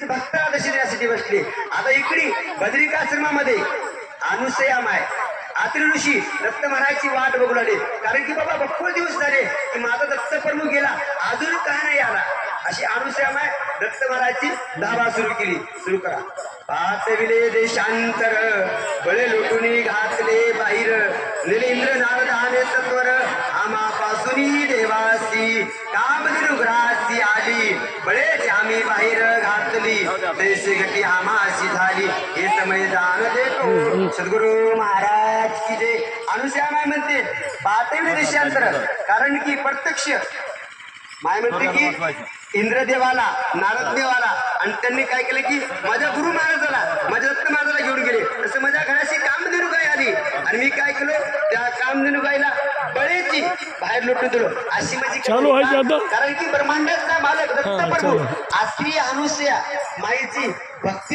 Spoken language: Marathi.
भक्त दर्शनासाठी बसले. आता इकडे बद्रिकाश्रमामध्ये अनुसया माय आत्री ऋषी दत्त महाराजची वाट बघू लागले. कारण की बाबा भरपूर दिवस झाले की माझा दत्त प्रभू गेला, अजून का नाही आला. अशी अनुसया माय दत्त महाराजची धावा सुरू केली. सुरू करा. पातविले देशांतर बळे लुटून घातले बाहेर, निलेंद्र नारदाने तत्वर आमापासून देवासी कामधनुग्रासी आली, बळेच आम्ही बाहेर घातली, तैसे गती आमाशी झाली, हेच मैदान देतो सद्गुरु महाराज की जय. अनुसया माय म्हणते पातविले देशांतर, कारण की प्रत्यक्ष माय म्हणते की इंद्रदेवाला नारद देवाला आणि त्यांनी काय केलं की माझ्या गुरु महाराजाला माझ्या दत्त महाराजाला घेऊन गेले. तसं माझ्या घराशी कामधेनू गाय आली आणि मी काय केलं त्या कामधेनू गायला बळेची बाहेर लुटून दिलो. अशी माझी कारण की ब्रह्मांडाचा मालक दत्त प्रभू अशी अनुसया माईची भक्ती